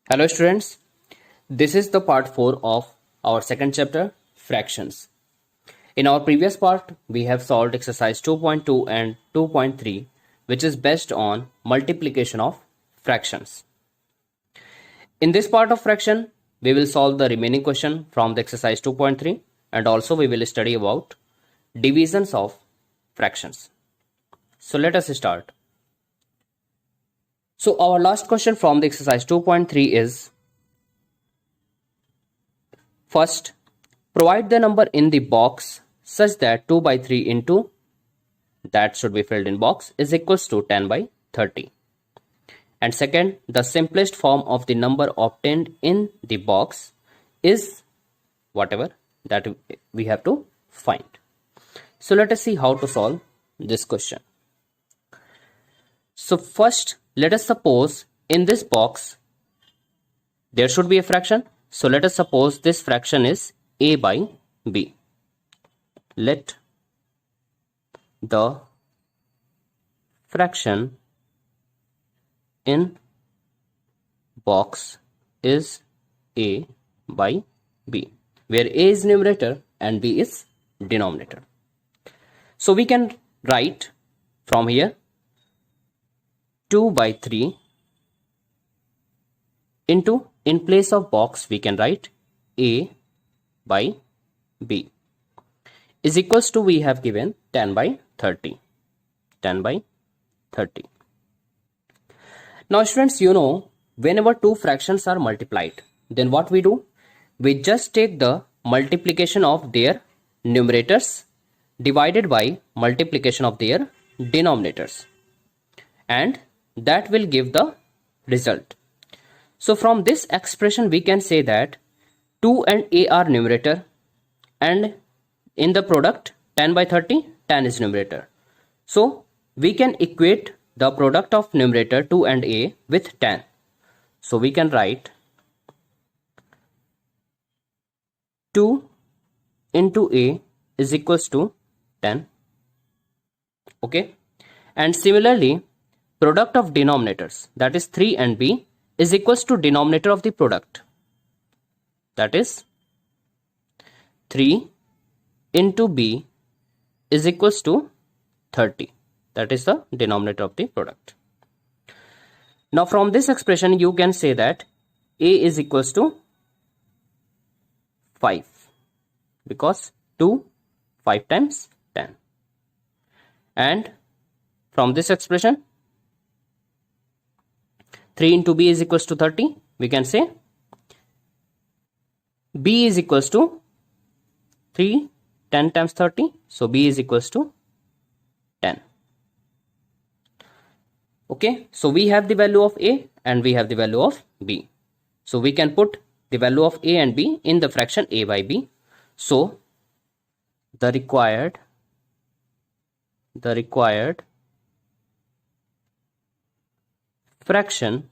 Hello students, this is the part 4 of our second chapter, fractions. In our previous part, we have solved exercise 2.2 and 2.3, which is based on multiplication of fractions. In this part of fraction, we will solve the remaining question from the exercise 2.3 and also we will study about divisions of fractions. So let us start. So our last question from the exercise 2.3 is, first, provide the number in the box such that 2 by 3 into, that should be filled in box, is equals to 10 by 30. And second, the simplest form of the number obtained in the box is whatever that we have to find. So let us see how to solve this question. So first, let us suppose in this box there should be a fraction. So let us suppose this fraction is a by b. Let the fraction in box is a by b, where a is numerator and b is denominator. So we can write from here 2 by 3 into, in place of box we can write a by b is equals to, we have given 10 by 30. 10 by 30. Now students, you know, whenever two fractions are multiplied, then what we do? We just take the multiplication of their numerators divided by multiplication of their denominators, and that will give the result. So from this expression we can say that 2 and a are numerator, and in the product 10 by 30, 10 is numerator. So we can equate the product of numerator 2 and a with 10. So we can write 2 into a is equals to 10. Okay. And similarly, product of denominators, that is 3 and b, is equals to denominator of the product, that is 3 into b is equals to 30, that is the denominator of the product. Now from this expression you can say that a is equals to 5, because 2 5 times 10, and from this expression 3 into b is equals to 30, we can say b is equals to 3 10 times 30, so b is equals to 10. Okay, so we have the value of a and we have the value of b, so we can put the value of a and b in the fraction a by b. So the required fraction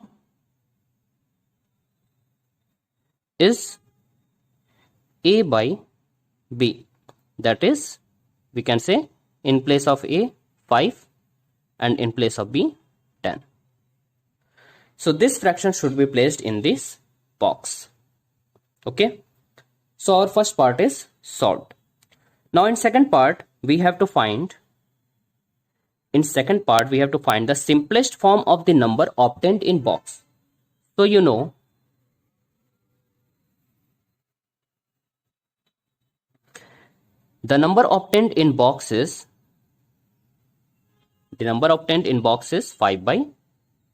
is a by b, that is, we can say in place of a 5 and in place of b 10. So this fraction should be placed in this box. Okay, so our first part is solved. Now in second part we have to find the simplest form of the number obtained in box. So you know, the number obtained in box is 5 by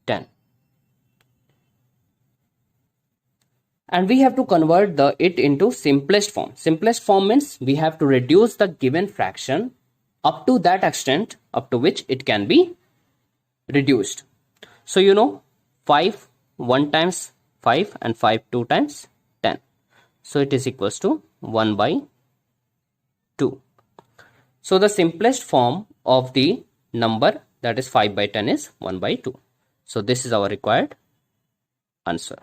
10, and we have to convert it into simplest form. Simplest form means we have to reduce the given fraction up to that extent up to which it can be reduced. So you know, 5 1 times 5 and 5 2 times 10, so it is equals to 1 by 2. So the simplest form of the number, that is 5 by 10, is 1 by 2. So this is our required answer.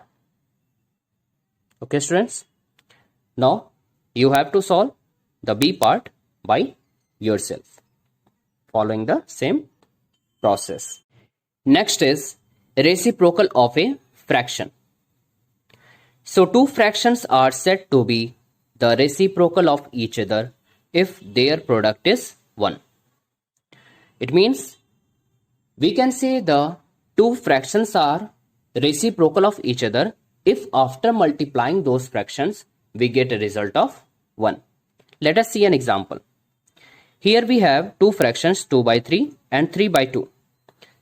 Okay students, now you have to solve the b part by yourself following the same process. Next is reciprocal of a fraction. So two fractions are said to be the reciprocal of each other if their product is 1. It means we can say the two fractions are reciprocal of each other if after multiplying those fractions we get a result of 1. Let us see an example. Here we have two fractions 2 by 3 and 3 by 2.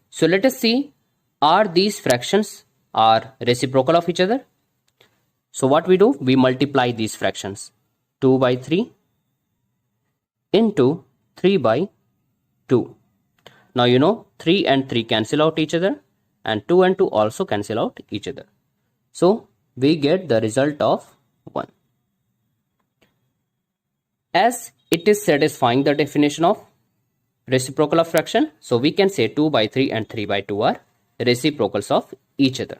So let us see, are these fractions are reciprocal of each other? So what we do? We multiply these fractions. 2 by 3 into 3 by 2. Now you know 3 and 3 cancel out each other and 2 and 2 also cancel out each other. So we get the result of 1. As it is satisfying the definition of reciprocal of fraction, so we can say 2 by 3 and 3 by 2 are reciprocals of each other.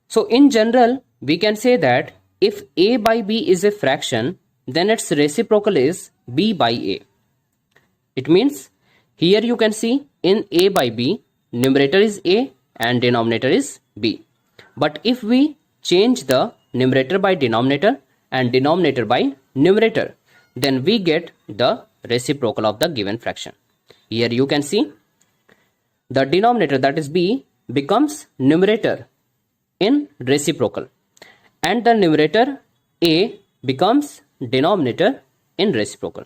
So in general, we can say that if a by b is a fraction, then its reciprocal is b by a. It means here you can see in a by b, numerator is a and denominator is b. But if we change the numerator by denominator and denominator by numerator, then we get the reciprocal of the given fraction. Here you can see the denominator, that is b, becomes numerator in reciprocal and the numerator a becomes denominator in reciprocal.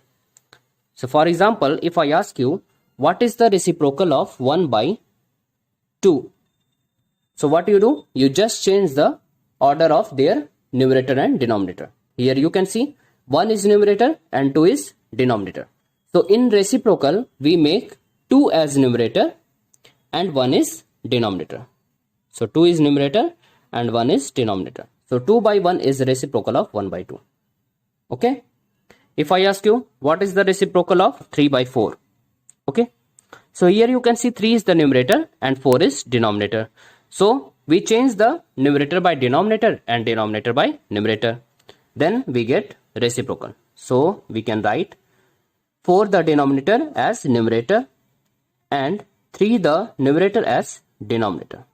So for example, if I ask you what is the reciprocal of 1 by 2, so what you do? You just change the order of their numerator and denominator. Here you can see 1 is numerator and 2 is denominator. So in reciprocal we make 2 as numerator and 1 is denominator. So 2 is numerator and 1 is denominator. So 2 by 1 is reciprocal of 1 by 2. Okay. If I ask you what is the reciprocal of 3 by 4. Okay. So here you can see 3 is the numerator and 4 is denominator. So we change the numerator by denominator and denominator by numerator. Then we get reciprocal. So we can write 4 the denominator as numerator and 3 the numerator as denominator.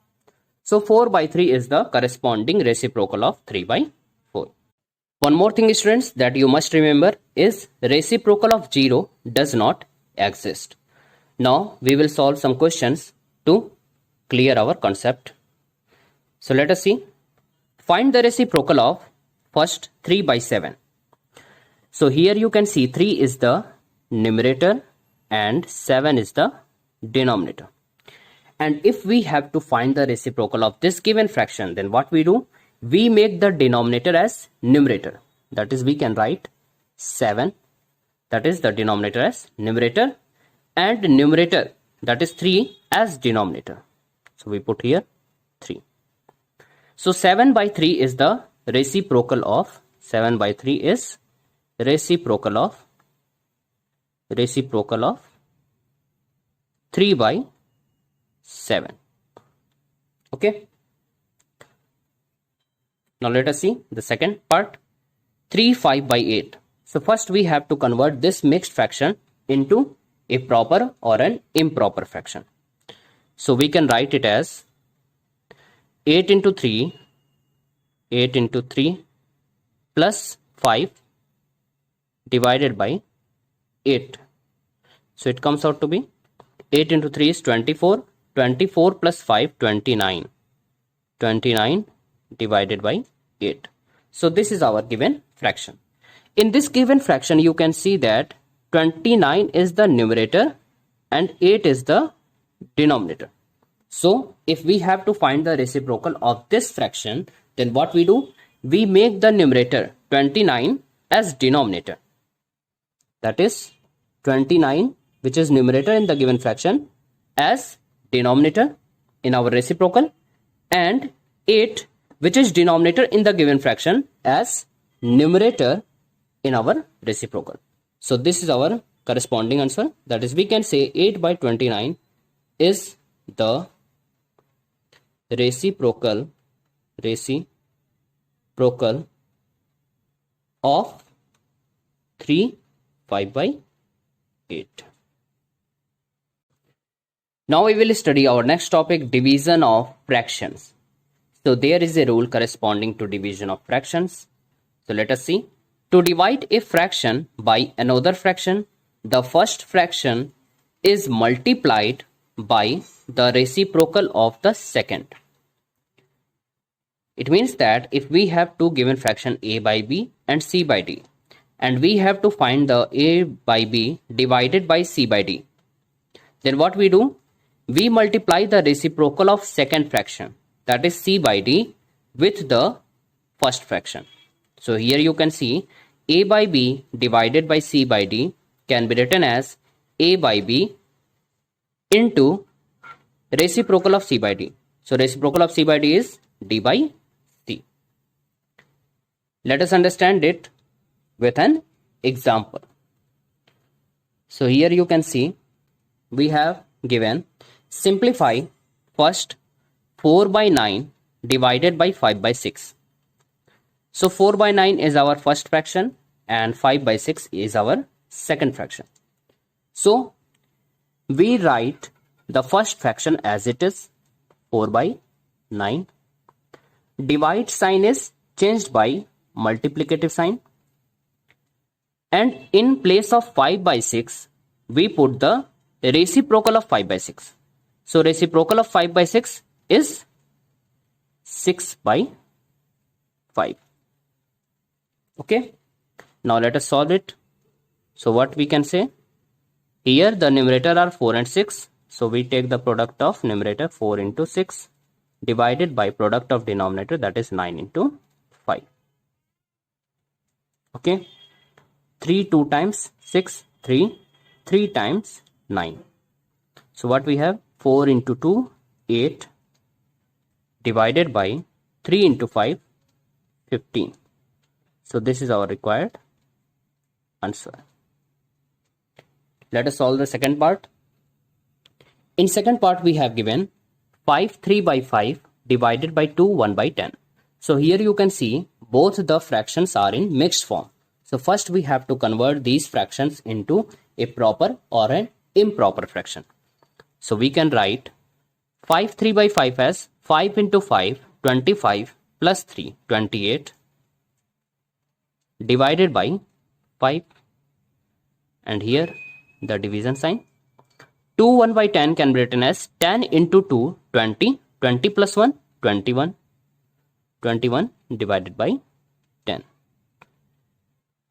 So 4 by 3 is the corresponding reciprocal of 3 by 4. One more thing, students, that you must remember is reciprocal of 0 does not exist. Now we will solve some questions to clear our concept. So let us see. Find the reciprocal of first 3 by 7. So here you can see 3 is the numerator and 7 is the denominator. And if we have to find the reciprocal of this given fraction, then what we do? We make the denominator as numerator. That is, we can write 7. That is the denominator as numerator and numerator, that is 3, as denominator. So we put here 3. So 7 by 3 is the reciprocal of 7 by 3 is reciprocal of 3 by 7. Okay. Now let us see the second part. 3 5 by 8. So first we have to convert this mixed fraction into a proper or an improper fraction. So we can write it as 8 into 3 plus 5 divided by 8. So it comes out to be 8 into 3 is 24. 24 plus 5, 29. 29 divided by 8. So this is our given fraction. In this given fraction, you can see that 29 is the numerator and 8 is the denominator. So if we have to find the reciprocal of this fraction, then what we do? We make the numerator 29 as denominator. That is 29, which is numerator in the given fraction, as denominator in our reciprocal, and 8, which is denominator in the given fraction, as numerator in our reciprocal. So this is our corresponding answer. That is, we can say 8 by 29 is the reciprocal of 3 5 by 8. Now we will study our next topic, division of fractions. So there is a rule corresponding to division of fractions. So let us see. To divide a fraction by another fraction, the first fraction is multiplied by the reciprocal of the second. It means that if we have two given fraction a by b and c by d, and we have to find the a by b divided by c by d, then what we do? We multiply the reciprocal of second fraction, that is c by d, with the first fraction. So here you can see a by b divided by c by d can be written as a by b into reciprocal of c by d. So reciprocal of c by d is d by c. Let us understand it with an example. So here you can see we have given simplify first 4 by 9 divided by 5 by 6. So 4 by 9 is our first fraction and 5 by 6 is our second fraction. So we write the first fraction as it is 4 by 9. Divide sign is changed by multiplicative sign. And in place of 5 by 6, we put the reciprocal of 5 by 6. So reciprocal of 5 by 6 is 6 by 5. Okay. Now let us solve it. So what we can say? Here the numerator are 4 and 6. So we take the product of numerator 4 into 6 divided by product of denominator, that is 9 into 5. Okay. 3 2 times 6, 3. 3 times 9. So what we have? 4 into 2, 8 divided by 3 into 5, 15. So this is our required answer. Let us solve the second part. In second part we have given 5 3 by 5 divided by 2 1 by 10. So here you can see both the fractions are in mixed form. So first we have to convert these fractions into a proper or an improper fraction. So we can write 5 3 by 5 as 5 into 5, 25 plus 3, 28 divided by 5. And here the division sign. 2 1 by 10 can be written as 10 into 2, 20, 20 plus 1, 21, 21 divided by 10.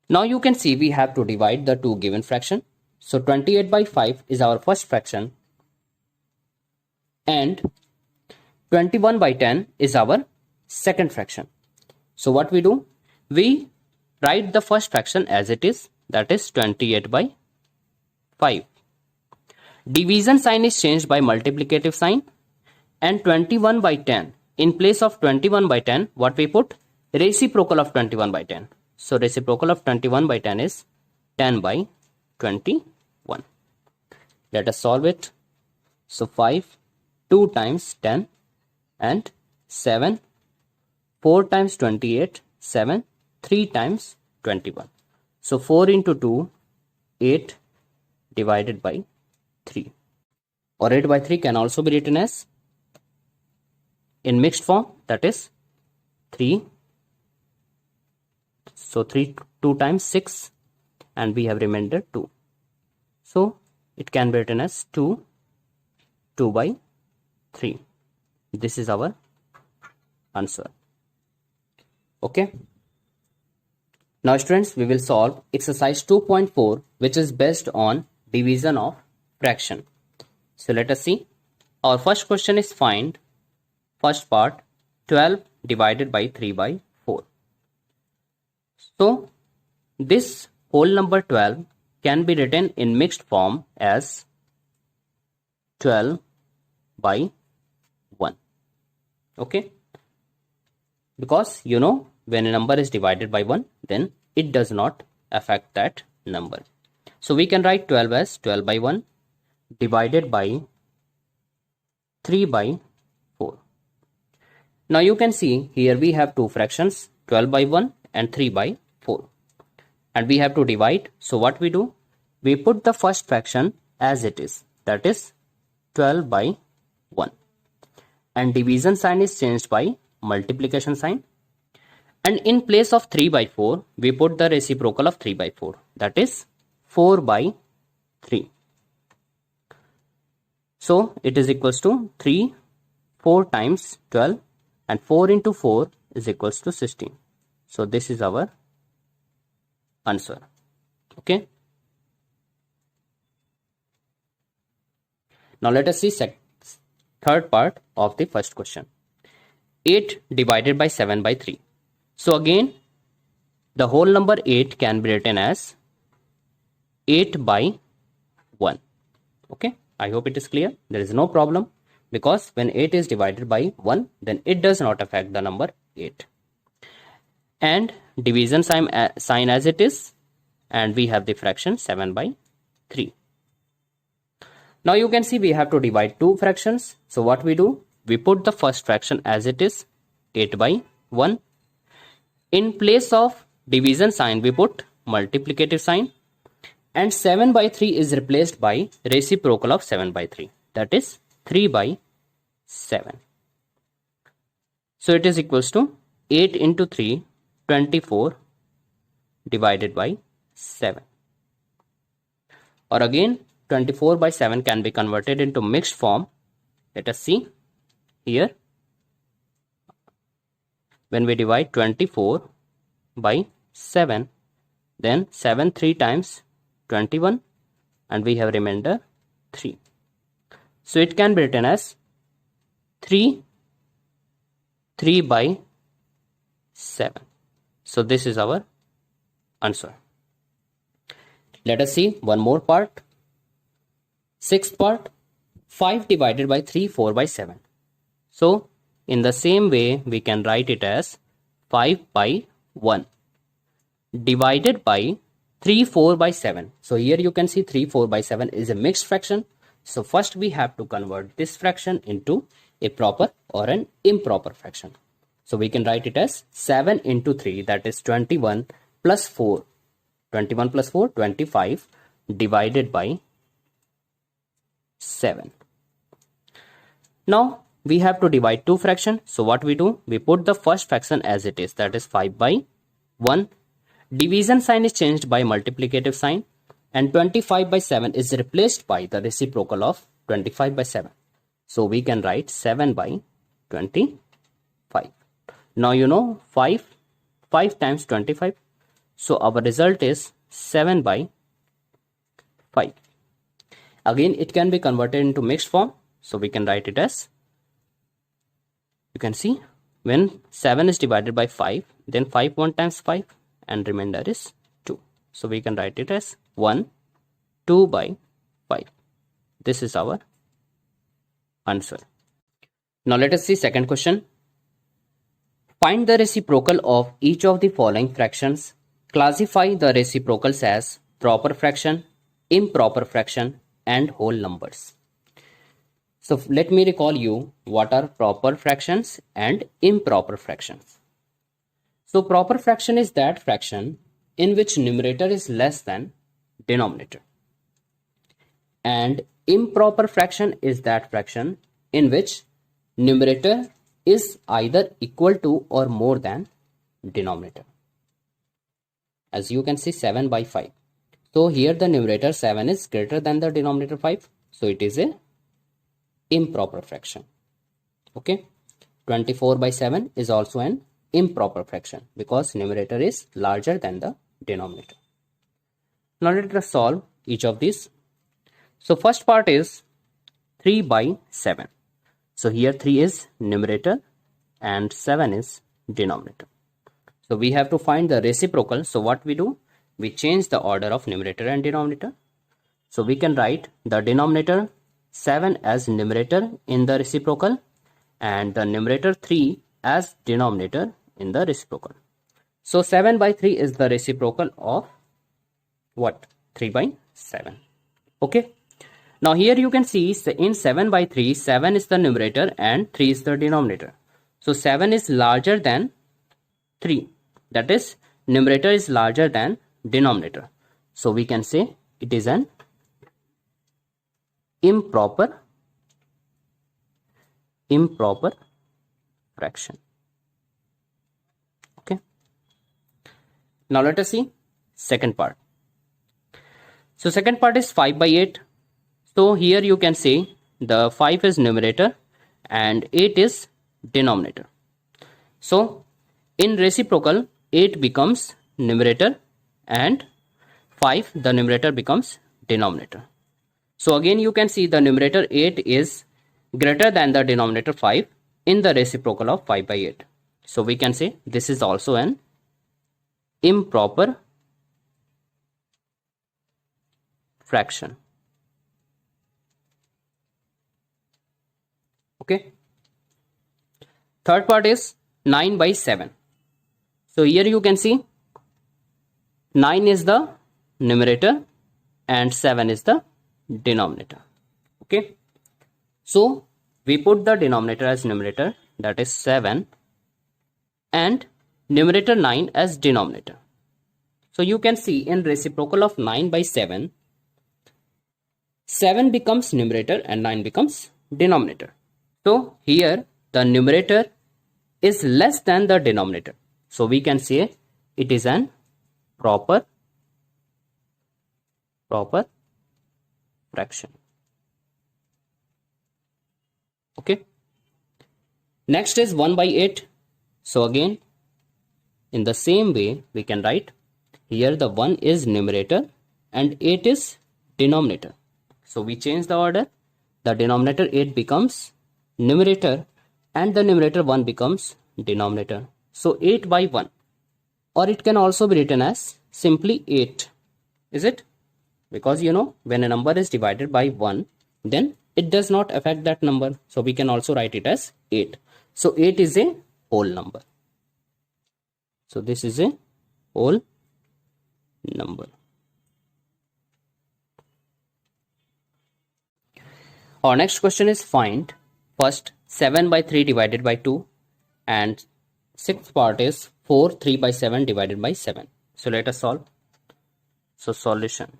Now you can see we have to divide the two given fraction. So 28 by 5 is our first fraction and 21 by 10 is our second fraction. So what we do? We write the first fraction as it is, that is 28 by 5. Division sign is changed by multiplicative sign, and 21 by 10. In place of 21 by 10, what we put? Reciprocal of 21 by 10. So reciprocal of 21 by 10 is 10 by 21. Let us solve it. So 5, 2 times 10 and 7, 4 times 28, 7, 3 times 21. So 4 into 2, 8 divided by 3. Or 8 by 3 can also be written as in mixed form, that is 3. So 3 2 times 6 and we have remainder 2. So it can be written as 2 by 3. This is our answer. Okay. Now students, we will solve exercise 2.4, which is based on division of fraction. So let us see. Our first question is find first part 12 divided by 3 by 4. So this whole number 12 can be written in mixed form as 12 by 1. Okay. Because you know when a number is divided by 1, then it does not affect that number. So we can write 12 as 12 by 1 divided by 3 by 4. Now you can see here we have two fractions, 12 by 1 and 3 by 4. And we have to divide. So what we do? We put the first fraction as it is, that is 12 by 1. And division sign is changed by multiplication sign, and in place of 3 by 4 we put the reciprocal of 3 by 4, that is 4 by 3. So it is equals to 3, 4 times 12, and 4 into 4 is equals to 16. So this is our answer. Okay. Now let us see third part of the first question. 8 divided by 7 by 3. So again, the whole number 8 can be written as 8 by 1. Okay, I hope it is clear. There is no problem, because when 8 is divided by 1, then it does not affect the number 8. And division sign as it is, and we have the fraction 7 by 3. Now you can see we have to divide two fractions. So what we do? We put the first fraction as it is, 8 by 1. In place of division sign, we put multiplicative sign, and 7 by 3 is replaced by reciprocal of 7 by 3, that is 3 by 7. So it is equals to 8 into 3, 24 divided by 7. Or again, 24 by 7 can be converted into mixed form. Let us see here. When we divide 24 by 7, then 7 3 times 21, and we have remainder 3. So it can be written as 3 by 7. So this is our answer. Let us see one more part. Sixth part, 5 divided by 3, 4 by 7. So in the same way, we can write it as 5 by 1 divided by 3, 4 by 7. So here you can see 3, 4 by 7 is a mixed fraction. So first we have to convert this fraction into a proper or an improper fraction. So we can write it as 7 into 3, that is 21 plus 4. 21 plus 4, 25 divided by 7. Now we have to divide two fractions. So what we do? We put the first fraction as it is, that is 5 by 1. Division sign is changed by multiplicative sign, and 25 by 7 is replaced by the reciprocal of 25 by 7. So we can write 7 by 25. Now you know 5 times 25. So our result is 7 by 5. Again, it can be converted into mixed form. So we can write it as, you can see, when 7 is divided by 5, then 5 1 times 5, and remainder is 2. So we can write it as 2 by 5. This is our answer. Now let us see second question. Find the reciprocal of each of the following fractions. Classify the reciprocals as proper fraction, improper fraction, and whole numbers. So let me recall you what are proper fractions and improper fractions. So proper fraction is that fraction in which numerator is less than denominator. And improper fraction is that fraction in which numerator is either equal to or more than denominator. As you can see, 7 by 5. So here the numerator 7 is greater than the denominator 5. So it is a improper fraction. Okay. 24 by 7 is also an improper fraction because numerator is larger than the denominator. Now let us solve each of these. So first part is 3 by 7. So here 3 is numerator and 7 is denominator. So we have to find the reciprocal. So what we do? We change the order of numerator and denominator. So we can write the denominator 7 as numerator in the reciprocal and the numerator 3 as denominator in the reciprocal. So 7 by 3 is the reciprocal of what? 3 by 7. Okay. Now here you can see in 7 by 3, 7 is the numerator and 3 is the denominator. So 7 is larger than 3. That is, numerator is larger than denominator. So we can say it is an improper fraction. Now let us see second part. So second part is 5 by 8. So here you can say the 5 is numerator and 8 is denominator. So in reciprocal, 8 becomes numerator and 5, the numerator, becomes denominator. So again you can see the numerator 8 is greater than the denominator 5 in the reciprocal of 5 by 8. So we can say this is also an improper fraction. Okay. Third part is 9 by 7. So here you can see 9 is the numerator and 7 is the denominator. Okay. So we put the denominator as numerator, that is 7, and numerator 9 as denominator. So you can see in reciprocal of 9 by 7, 7 becomes numerator and 9 becomes denominator. So here the numerator is less than the denominator. So we can say it is an proper fraction. Okay. Next is 1 by 8. So again, in the same way, we can write here the 1 is numerator and 8 is denominator. So we change the order. The denominator 8 becomes numerator and the numerator 1 becomes denominator. So 8 by 1, or it can also be written as simply 8. Is it? Because you know, when a number is divided by 1, then it does not affect that number. So we can also write it as 8. So 8 is a whole number. So this is a whole number. Our next question is find first 7 by 3 divided by 2, and sixth part is 4 3 by 7 divided by 7. So let us solve. So solution.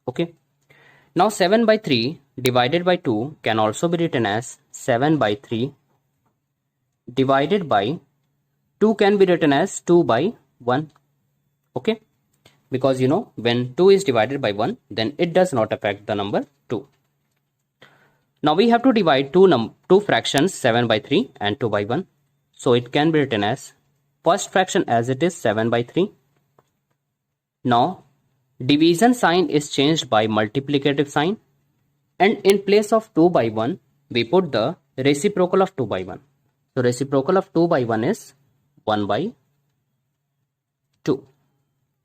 Okay. Now 7 by 3 divided by 2 can also be written as 7 by 3 divided by 2 can be written as 2 by 1. Okay. Because you know, when 2 is divided by 1, then it does not affect the number 2. Now we have to divide two fractions, 7 by 3 and 2 by 1. So it can be written as first fraction as it is 7 by 3. Now division sign is changed by multiplicative sign, and in place of 2 by 1 we put the reciprocal of 2 by 1. So reciprocal of 2 by 1 is 1 by 2.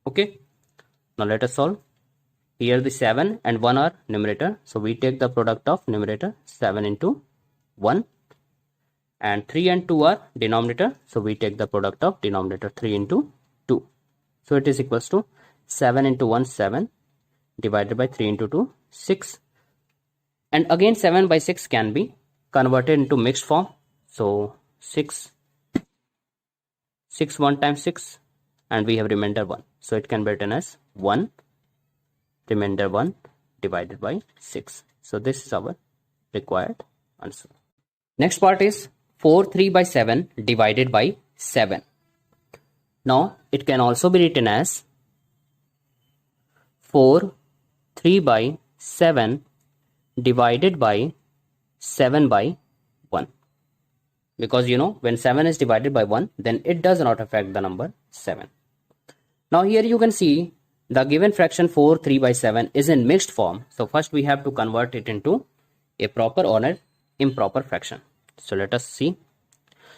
Okay. Now let us solve. Here the 7 and 1 are numerator. So we take the product of numerator 7 into 1, and 3 and 2 are denominator. So we take the product of denominator 3 into 2. So it is equals to 7 into 1 7 divided by 3 into 2 6, and again 7 by 6 can be converted into mixed form. So 6 1 times 6, and we have remainder 1. So it can be written as 1 remainder 1 divided by 6. So this is our required answer. Next part is 4 3 by 7 divided by 7. Now it can also be written as 4 3 by 7 divided by 7 by 1. Because you know, when 7 is divided by 1, then it does not affect the number 7. Now here you can see the given fraction 4 3 by 7 is in mixed form. So first we have to convert it into a proper or an improper fraction. So let us see.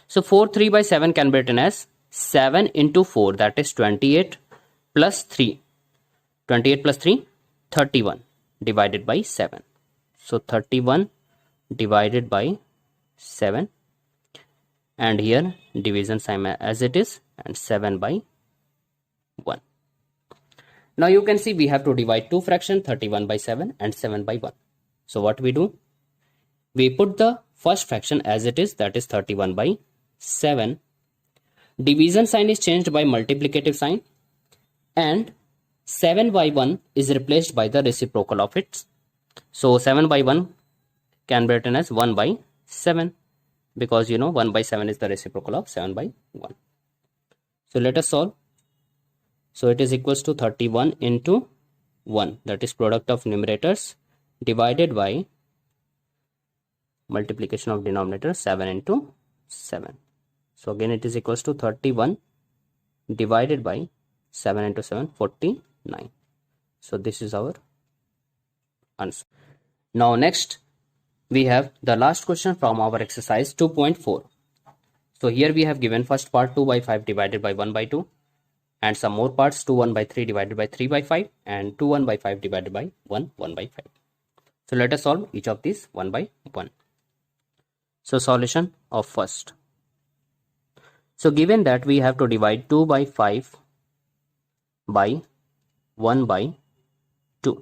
So 4 3 by 7 can be written as 7 into 4, that is 28 plus 3. 28 plus 3, 31 divided by 7. So 31 divided by 7, and here division sign as it is, and 7 by 1. Now you can see we have to divide two fractions, 31 by 7 and 7 by 1. So what we do? We put the first fraction as it is, that is 31 by 7. Division sign is changed by multiplicative sign, and 7 by 1 is replaced by the reciprocal of it. So 7 by 1 can be written as 1 by 7, because you know 1 by 7 is the reciprocal of 7 by 1. So let us solve. So it is equals to 31 into 1, that is product of numerators, divided by multiplication of denominator 7 into 7. So again it is equals to 31 divided by 7 into 7, 49. So this is our answer. Now next we have the last question from our exercise 2.4. So here we have given first part 2 by 5 divided by 1 by 2, and some more parts 2 1 by 3 divided by 3 by 5 and 2 1 by 5 divided by 1 1 by 5. So let us solve each of these one by one. So solution of first. So given that we have to divide 2 by 5 by 1 by 2.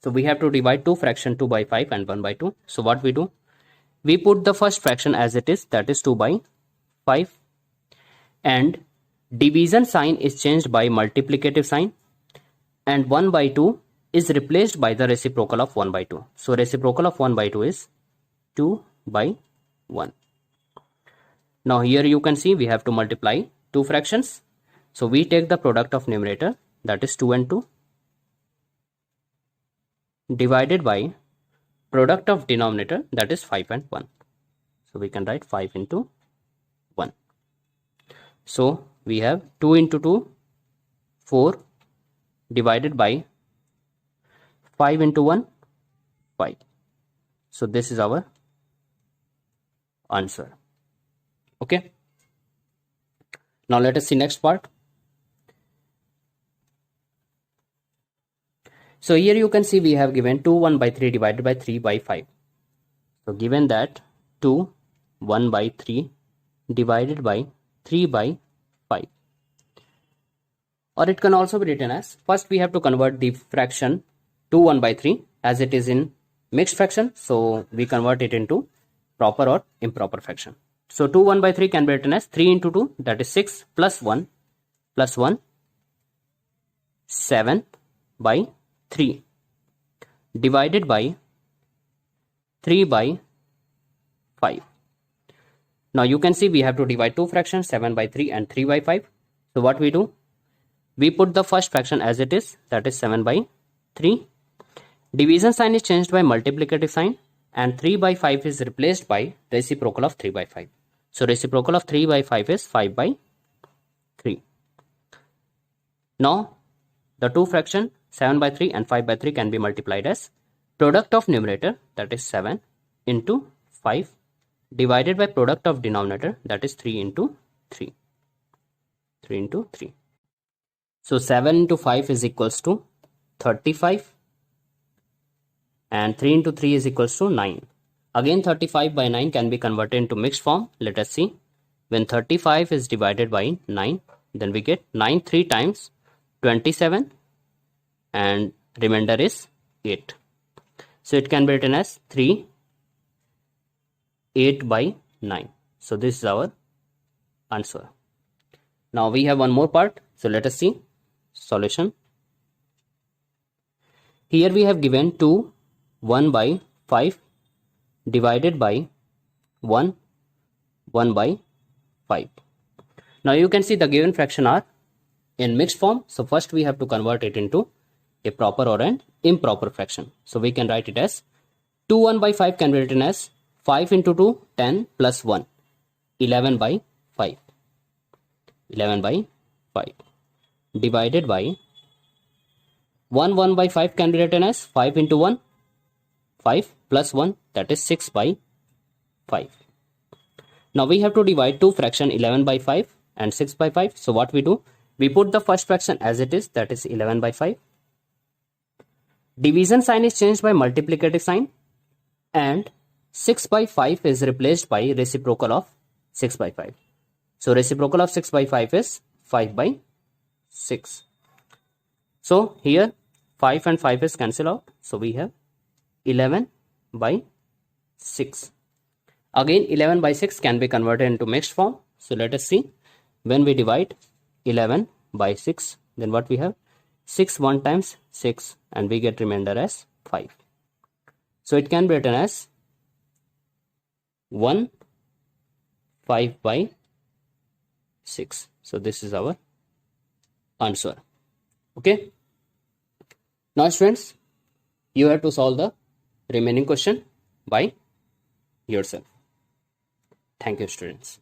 So we have to divide two fraction 2 by 5 and 1 by 2. So what we do? We put the first fraction as it is, that is 2 by 5, and division sign is changed by multiplicative sign, and 1 by 2 is replaced by the reciprocal of 1 by 2. So reciprocal of 1 by 2 is 2 by 1. Now here you can see we have to multiply two fractions. So we take the product of numerator, that is 2 and 2, divided by product of denominator, that is 5 and 1. So we can write 5 into 1. So we have 2 into 2, 4, divided by 5 into 1, 5. So this is our answer. Okay. Now let us see next part. So here you can see we have given 2 1 by 3 divided by 3 by 5. So given that 2 1 by 3 divided by 3 by 5. Or it can also be written as, first we have to convert the fraction 2 1 by 3 as it is in mixed fraction. So we convert it into proper or improper fraction. So 2 1 by 3 can be written as 3 into 2, that is 6, plus 1, 7 by 3 divided by 3 by 5. Now you can see we have to divide two fractions, 7 by 3 and 3 by 5. So what we do? We put the first fraction as it is, that is 7 by 3. Division sign is changed by multiplicative sign, and 3 by 5 is replaced by reciprocal of 3 by 5. So reciprocal of 3 by 5 is 5 by 3. Now the two fraction 7 by 3 and 5 by 3 can be multiplied as product of numerator, that is 7 into 5, divided by product of denominator, that is 3 into 3. 3 into 3. So 7 into 5 is equals to 35, and 3 into 3 is equals to 9. Again 35 by 9 can be converted into mixed form. Let us see. When 35 is divided by 9, then we get 9 3 times 27, and remainder is 8. So it can be written as 3 8 by 9. So this is our answer. Now we have one more part. So let us see solution. Here we have given 2 1 by 5 divided by 1 1 by 5. Now you can see the given fraction are in mixed form. So first we have to convert it into a proper or an improper fraction. So we can write it as 2 1 by 5 can be written as 5 into 2, 10 plus 1, 11 by 5. 11 by 5 divided by 1 1 by 5 can be written as 5 into 1, 5 plus 1, that is 6 by 5. Now we have to divide two fraction 11 by 5 and 6 by 5. So what we do? We put the first fraction as it is, that is 11 by 5. Division sign is changed by multiplicative sign, and 6 by 5 is replaced by reciprocal of 6 by 5. So reciprocal of 6 by 5 is 5 by 6. So here 5 and 5 is cancelled out. So we have 11 by 6. Again 11 by 6 can be converted into mixed form. So let us see. When we divide 11 by 6, then what we have? 6 1 times 6, and we get remainder as 5. So it can be written as 1 5 by 6. So this is our answer. Okay, now students, you have to solve the remaining question by yourself. Thank you students.